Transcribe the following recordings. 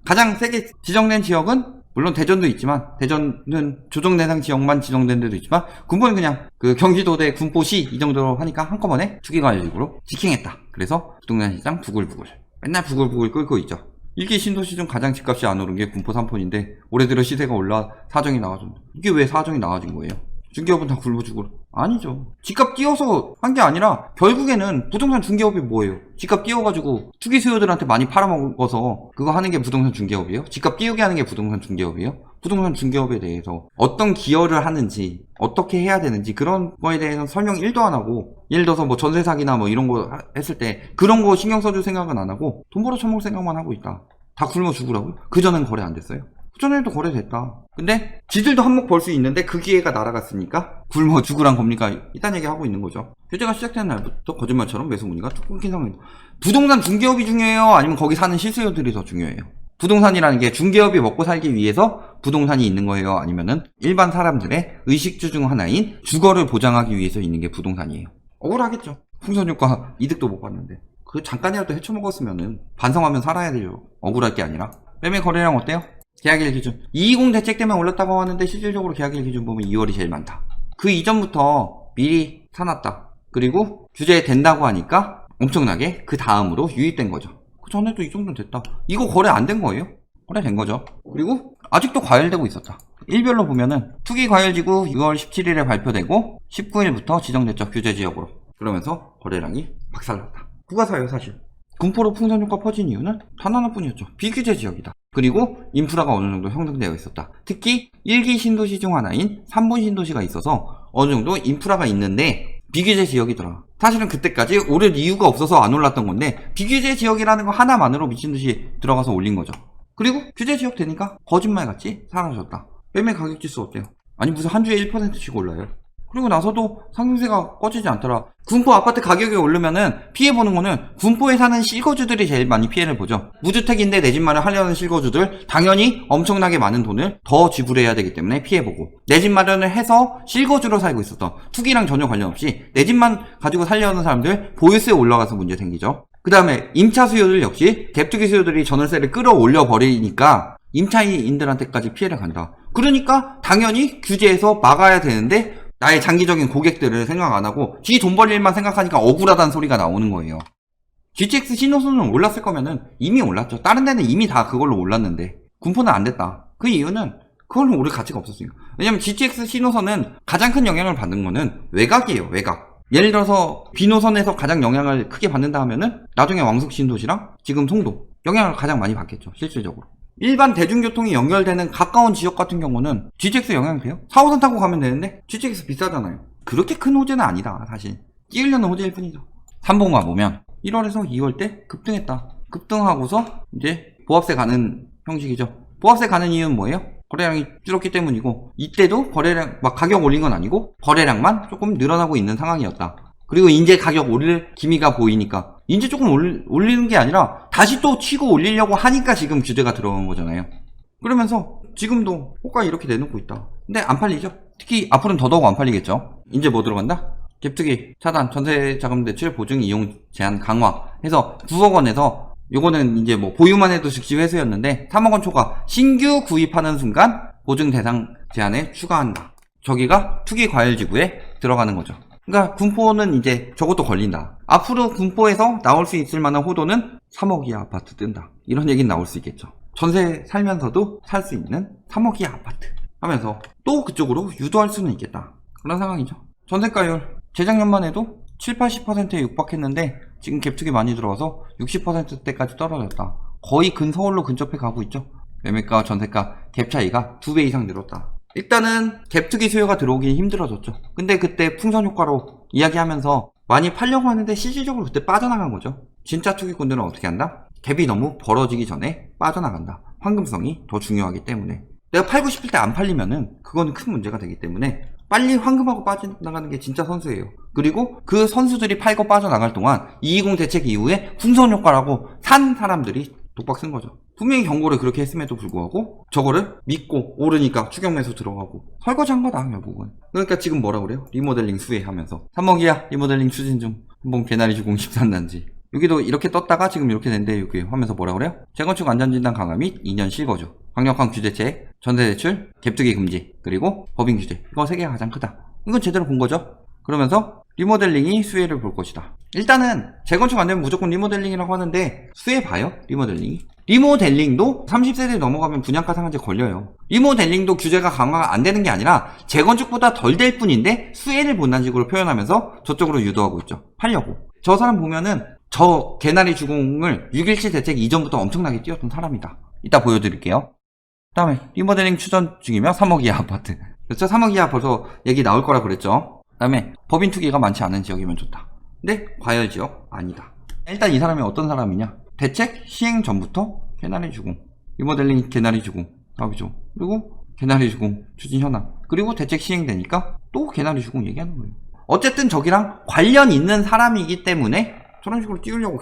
가장 세게 지정된 지역은 물론 대전도 있지만, 대전은 조정 대상 지역만 지정된 데도 있지만, 군포는 그냥 그 경기도대 군포시 이 정도로 하니까 한꺼번에 투기과열직으로 직행했다. 그래서 부동산 시장 부글부글. 맨날 부글부글 끓고 있죠. 1기 신도시 중 가장 집값이 안 오른 게 군포 3폰인데 올해 들어 시세가 올라 사정이 나와졌는데, 이게 왜 사정이 나와진 거예요? 중개업은 다 굶어 죽을? 아니죠. 집값 띄워서 한 게 아니라 결국에는 부동산 중개업이 뭐예요? 집값 띄워가지고 투기 수요들한테 많이 팔아먹어서 그거 하는 게 부동산 중개업이에요? 집값 띄우게 하는 게 부동산 중개업이에요? 부동산 중개업에 대해서 어떤 기여를 하는지, 어떻게 해야 되는지 그런 거에 대해서는 설명 1도 안 하고, 예를 들어서 뭐 전세 사기나 뭐 이런 거 했을 때 그런 거 신경 써줄 생각은 안 하고 돈 벌어 처먹을 생각만 하고 있다. 다 굶어 죽으라고요? 그전엔 거래 안 됐어요? 그전에도 거래됐다. 근데 지들도 한몫 벌 수 있는데 그 기회가 날아갔으니까 굶어 죽으란 겁니까? 이딴 얘기 하고 있는 거죠. 규제가 시작된 날부터 거짓말처럼 매수 문의가 툭 끊긴 상황입니다. 부동산 중개업이 중요해요? 아니면 거기 사는 실수요들이 더 중요해요? 부동산이라는 게 중개업이 먹고 살기 위해서 부동산이 있는 거예요? 아니면은 일반 사람들의 의식주 중 하나인 주거를 보장하기 위해서 있는 게 부동산이에요? 억울하겠죠. 풍선효과 이득도 못 봤는데 그 잠깐이라도 헤쳐먹었으면은 반성하면 살아야 돼요. 억울할 게 아니라. 매매 거래량 어때요? 계약일 기준 220 대책 때문에 올랐다고 하는데 실질적으로 계약일 기준 보면 2월이 제일 많다. 그 이전부터 미리 사놨다. 그리고 규제된다고 하니까 엄청나게 그 다음으로 유입된 거죠. 그 전에도 이 정도는 됐다. 이거 거래 안 된 거예요? 거래된 거죠. 그리고 아직도 과열되고 있었다. 일별로 보면은 투기과열지구 6월 17일에 발표되고 19일부터 지정됐죠. 규제지역으로. 그러면서 거래량이 박살났다. 누가 사요 사실? 군포로 풍선효과 퍼진 이유는 단 하나뿐이었죠. 비규제 지역이다. 그리고 인프라가 어느 정도 형성되어 있었다. 특히 1기 신도시 중 하나인 3분 신도시가 있어서 어느 정도 인프라가 있는데 비규제 지역이더라. 사실은 그때까지 오를 이유가 없어서 안 올랐던 건데 비규제 지역이라는 거 하나만으로 미친듯이 들어가서 올린 거죠. 그리고 규제 지역 되니까 거짓말같이 사라졌다. 매매 가격 지수 어때요? 아니 무슨 한 주에 1%씩 올라요. 그리고 나서도 상승세가 꺼지지 않더라. 군포 아파트 가격이 오르면은 피해보는 거는 군포에 사는 실거주들이 제일 많이 피해를 보죠. 무주택인데 내 집 마련을 하려는 실거주들 당연히 엄청나게 많은 돈을 더 지불해야 되기 때문에 피해보고, 내 집 마련을 해서 실거주로 살고 있었던 투기랑 전혀 관련 없이 내 집만 가지고 살려는 사람들 보유세 올라가서 문제 생기죠. 그 다음에 임차 수요들 역시 갭투기 수요들이 전월세를 끌어올려 버리니까 임차인들한테까지 피해를 간다. 그러니까 당연히 규제에서 막아야 되는데 나의 장기적인 고객들을 생각 안 하고 지 돈 벌 일만 생각하니까 억울하다는 소리가 나오는 거예요. GTX 신호선은 올랐을 거면은 이미 올랐죠. 다른 데는 이미 다 그걸로 올랐는데 군포는 안 됐다. 그 이유는 그걸로 오를 가치가 없었으니까. 왜냐면 GTX 신호선은 가장 큰 영향을 받는 거는 외곽이에요. 외곽. 예를 들어서 B노선에서 가장 영향을 크게 받는다 하면은 나중에 왕숙 신도시랑 지금 송도 영향을 가장 많이 받겠죠. 실질적으로. 일반 대중교통이 연결되는 가까운 지역 같은 경우는 GTX 영향이 돼요? 4호선 타고 가면 되는데 GTX 비싸잖아요. 그렇게 큰 호재는 아니다. 사실 끼우려는 호재일 뿐이죠. 3번 가보면 1월에서 2월 때 급등했다. 급등하고서 이제 보합세 가는 형식이죠. 보합세 가는 이유는 뭐예요? 거래량이 줄었기 때문이고, 이때도 거래량 막 가격 올린 건 아니고 거래량만 조금 늘어나고 있는 상황이었다. 그리고 이제 가격 올릴 기미가 보이니까 이제 조금 올리는 게 아니라 다시 또 치고 올리려고 하니까 지금 규제가 들어간 거잖아요. 그러면서 지금도 호가 이렇게 내놓고 있다. 근데 안 팔리죠. 특히 앞으로는 더더욱 안 팔리겠죠. 이제 뭐 들어간다? 갭투기 차단, 전세자금 대출 보증 이용 제한 강화 해서 9억 원에서, 요거는 이제 뭐 보유만 해도 즉시 회수였는데 3억 원 초과 신규 구입하는 순간 보증 대상 제한에 추가한다. 저기가 투기 과열지구에 들어가는 거죠. 그러니까 군포는 이제 저것도 걸린다. 앞으로 군포에서 나올 수 있을 만한 호도는 3억 이하 아파트 뜬다. 이런 얘기는 나올 수 있겠죠. 전세 살면서도 살 수 있는 3억 이하 아파트 하면서 또 그쪽으로 유도할 수는 있겠다. 그런 상황이죠. 전세가율 재작년만 해도 7-80%에 육박했는데 지금 갭투기 많이 들어와서 60%대까지 떨어졌다. 거의 근서울로 근접해 가고 있죠. 매매가 전세가 갭 차이가 2배 이상 늘었다. 일단은 갭투기 수요가 들어오기 힘들어졌죠. 근데 그때 풍선 효과로 이야기하면서 많이 팔려고 하는데 실질적으로 그때 빠져나간 거죠. 진짜 투기꾼들은 어떻게 한다? 갭이 너무 벌어지기 전에 빠져나간다. 황금성이 더 중요하기 때문에. 내가 팔고 싶을 때 안 팔리면은 그건 큰 문제가 되기 때문에 빨리 황금하고 빠져나가는 게 진짜 선수예요. 그리고 그 선수들이 팔고 빠져나갈 동안 220 대책 이후에 풍선 효과라고 산 사람들이 독박 쓴 거죠. 분명히 경고를 그렇게 했음에도 불구하고 저거를 믿고 오르니까 추격 매수 들어가고 설거지한 거다 결국은. 그러니까 지금 뭐라 그래요? 리모델링 수혜하면서 3억 이하 리모델링 추진 중 한번 개나리 주공 13단지 여기도 이렇게 떴다가 지금 이렇게 됐는데 여기 화면에서 뭐라 그래요? 재건축 안전진단 강화 및 2년 실거주, 강력한 규제체, 전세대출, 갭투기 금지, 그리고 법인 규제. 이거 3개가 가장 크다. 이건 제대로 본 거죠. 그러면서 리모델링이 수혜를 볼 것이다. 일단은 재건축 안 되면 무조건 리모델링이라고 하는데 수혜 봐요? 리모델링이. 리모델링도 30세대 넘어가면 분양가 상한제 걸려요. 리모델링도 규제가 강화가 안 되는 게 아니라 재건축보다 덜 될 뿐인데 수혜를 본다는 식으로 표현하면서 저쪽으로 유도하고 있죠. 팔려고. 저 사람 보면은 저 개나리 주공을 6.17 대책 이전부터 엄청나게 뛰었던 사람이다. 이따 보여드릴게요. 그 다음에 리모델링 추전 중이며 3억 이하 아파트. 그렇죠? 3억 이하 벌써 얘기 나올 거라 그랬죠. 그 다음에 법인 투기가 많지 않은 지역이면 좋다. 근데 과열 지역 아니다. 일단 이 사람이 어떤 사람이냐? 대책 시행 전부터 개나리 주공, 리모델링 개나리 주공 나오죠. 그리고 개나리 주공 추진 현황, 그리고 대책 시행되니까 또 개나리 주공 얘기하는 거예요. 어쨌든 저기랑 관련 있는 사람이기 때문에 저런 식으로 띄우려고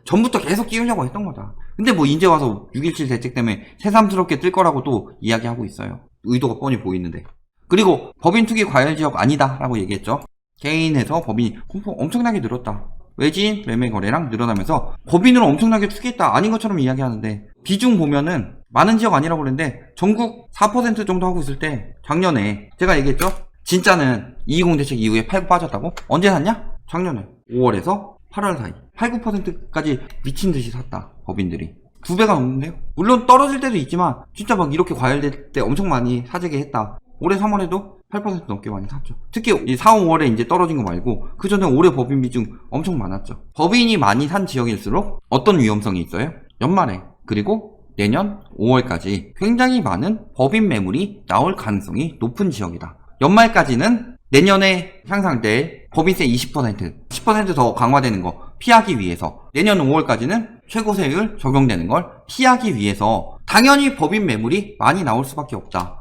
전부터 계속 띄우려고 했던 거다. 근데 뭐 이제 와서 6.17 대책 때문에 새삼스럽게 뜰 거라고 또 이야기하고 있어요. 의도가 뻔히 보이는데. 그리고 법인 투기 과열 지역 아니다 라고 얘기했죠. 개인에서 법인이 엄청나게 늘었다. 외지인 매매 거래량 늘어나면서 법인으로 엄청나게 투기했다 아닌 것처럼 이야기하는데, 비중 보면은 많은 지역 아니라고 그랬는데 전국 4% 정도 하고 있을 때 작년에 제가 얘기했죠. 진짜는 220 대책 이후에 팔고 빠졌다고? 언제 샀냐? 작년에 5월에서 8월 사이 8, 9%까지 미친 듯이 샀다. 법인들이 2배가 넘는데요. 물론 떨어질 때도 있지만 진짜 막 이렇게 과열될 때 엄청 많이 사재기 했다. 올해 3월에도 8% 넘게 많이 샀죠. 특히 이 4, 5월에 이제 떨어진 거 말고 그 전에 올해 법인 비중 엄청 많았죠. 법인이 많이 산 지역일수록 어떤 위험성이 있어요? 연말에 그리고 내년 5월까지 굉장히 많은 법인 매물이 나올 가능성이 높은 지역이다. 연말까지는 내년에 향상될 법인세 20%, 10% 더 강화되는 거 피하기 위해서, 내년 5월까지는 최고세율 적용되는 걸 피하기 위해서 당연히 법인 매물이 많이 나올 수밖에 없다.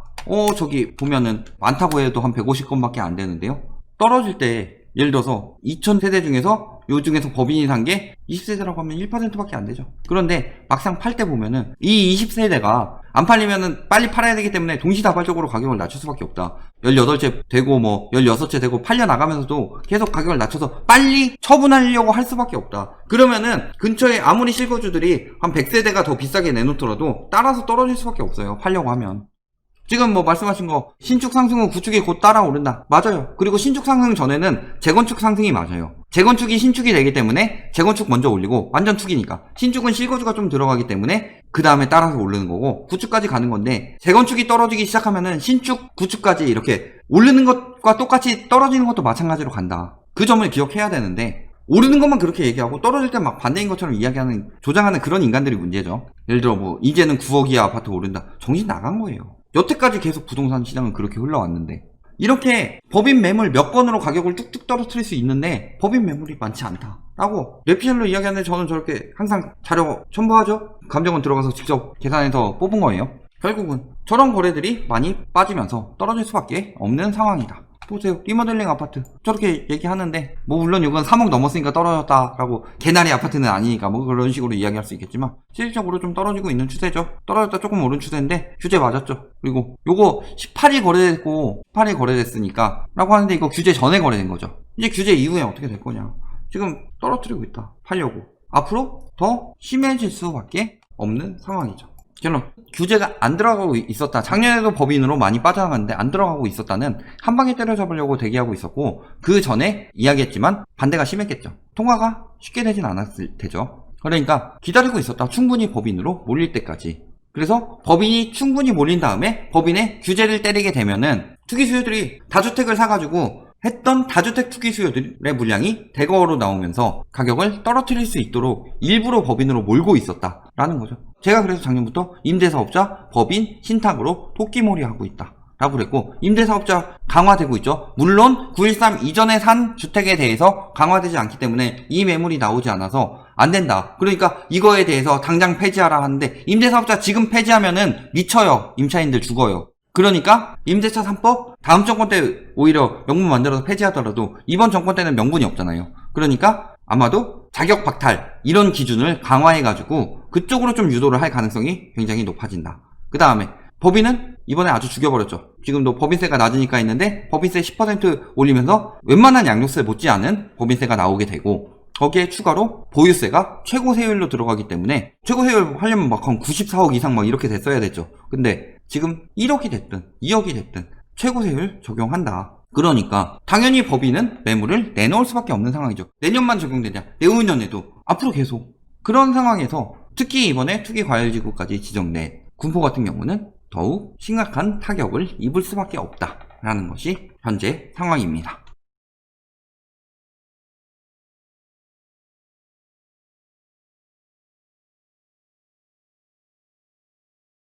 저기 보면은 많다고 해도 한 150건밖에 안 되는데요. 떨어질 때 예를 들어서 2000세대 중에서 요 중에서 법인이 산 게 20세대라고 하면 1%밖에 안 되죠. 그런데 막상 팔 때 보면은 이 20세대가 안 팔리면은 빨리 팔아야 되기 때문에 동시다발적으로 가격을 낮출 수밖에 없다. 18채 되고 뭐 16채 되고 팔려 나가면서도 계속 가격을 낮춰서 빨리 처분하려고 할 수밖에 없다. 그러면은 근처에 아무리 실거주들이 한 100세대가 더 비싸게 내놓더라도 따라서 떨어질 수밖에 없어요. 팔려고 하면. 지금 뭐 말씀하신 거 신축 상승 후 구축이 곧 따라오른다. 맞아요. 그리고 신축 상승 전에는 재건축 상승이 맞아요. 재건축이 신축이 되기 때문에 재건축 먼저 올리고, 완전 투기니까 신축은 실거주가 좀 들어가기 때문에 그 다음에 따라서 오르는 거고 구축까지 가는 건데, 재건축이 떨어지기 시작하면은 신축, 구축까지 이렇게 오르는 것과 똑같이 떨어지는 것도 마찬가지로 간다. 그 점을 기억해야 되는데, 오르는 것만 그렇게 얘기하고 떨어질 때 막 반대인 것처럼 이야기하는, 조장하는 그런 인간들이 문제죠. 예를 들어 뭐 이제는 9억 이하 아파트 오른다. 정신 나간 거예요. 여태까지 계속 부동산 시장은 그렇게 흘러왔는데, 이렇게 법인 매물 몇 건으로 가격을 뚝뚝 떨어뜨릴 수 있는데 법인 매물이 많지 않다 라고 뇌피셜로 이야기하는데, 저는 저렇게 항상 자료 첨부하죠. 감정원 들어가서 직접 계산해서 뽑은 거예요. 결국은 저런 거래들이 많이 빠지면서 떨어질 수밖에 없는 상황이다. 보세요. 리모델링 아파트 저렇게 얘기하는데, 뭐 물론 이건 3억 넘었으니까 떨어졌다라고, 개나리 아파트는 아니니까 뭐 그런 식으로 이야기할 수 있겠지만 실질적으로 좀 떨어지고 있는 추세죠. 떨어졌다 조금 오른 추세인데 규제 맞았죠. 그리고 요거 18일 거래됐고 8일 거래됐으니까 라고 하는데, 이거 규제 전에 거래된 거죠. 이제 규제 이후에 어떻게 될 거냐. 지금 떨어뜨리고 있다. 팔려고. 앞으로 더 심해질 수밖에 없는 상황이죠. 결론, 규제가 안 들어가고 있었다. 작년에도 법인으로 많이 빠져나갔는데 안 들어가고 있었다는, 한 방에 때려잡으려고 대기하고 있었고, 그 전에 이야기했지만 반대가 심했겠죠. 통과가 쉽게 되진 않았을 테죠. 그러니까 기다리고 있었다. 충분히 법인으로 몰릴 때까지. 그래서 법인이 충분히 몰린 다음에 법인의 규제를 때리게 되면은 투기 수요들이 다주택을 사가지고 했던 다주택 투기 수요들의 물량이 대거로 나오면서 가격을 떨어뜨릴 수 있도록 일부러 법인으로 몰고 있었다라는 거죠. 제가 그래서 작년부터 임대사업자 법인 신탁으로 토끼몰이 하고 있다 라고 그랬고, 임대사업자 강화되고 있죠. 물론 9.13 이전에 산 주택에 대해서 강화되지 않기 때문에 이 매물이 나오지 않아서 안 된다. 그러니까 이거에 대해서 당장 폐지하라 하는데, 임대사업자 지금 폐지하면은 미쳐요. 임차인들 죽어요. 그러니까 임대차 3법 다음 정권 때 오히려 명분 만들어서 폐지하더라도 이번 정권 때는 명분이 없잖아요. 그러니까 아마도 자격 박탈 이런 기준을 강화해가지고 그쪽으로 좀 유도를 할 가능성이 굉장히 높아진다. 그 다음에 법인은 이번에 아주 죽여버렸죠. 지금도 법인세가 낮으니까 있는데 법인세 10% 올리면서 웬만한 양도세 못지않은 법인세가 나오게 되고, 거기에 추가로 보유세가 최고 세율로 들어가기 때문에 최고 세율 하려면 막 한 94억 이상 막 이렇게 됐어야 됐죠. 근데 지금 1억이 됐든 2억이 됐든 최고 세율 적용한다. 그러니까 당연히 법인은 매물을 내놓을 수밖에 없는 상황이죠. 내년만 적용되냐? 내후년에도 앞으로 계속. 그런 상황에서 특히 이번에 투기과열지구까지 지정된 군포 같은 경우는 더욱 심각한 타격을 입을 수밖에 없다라는 것이 현재 상황입니다.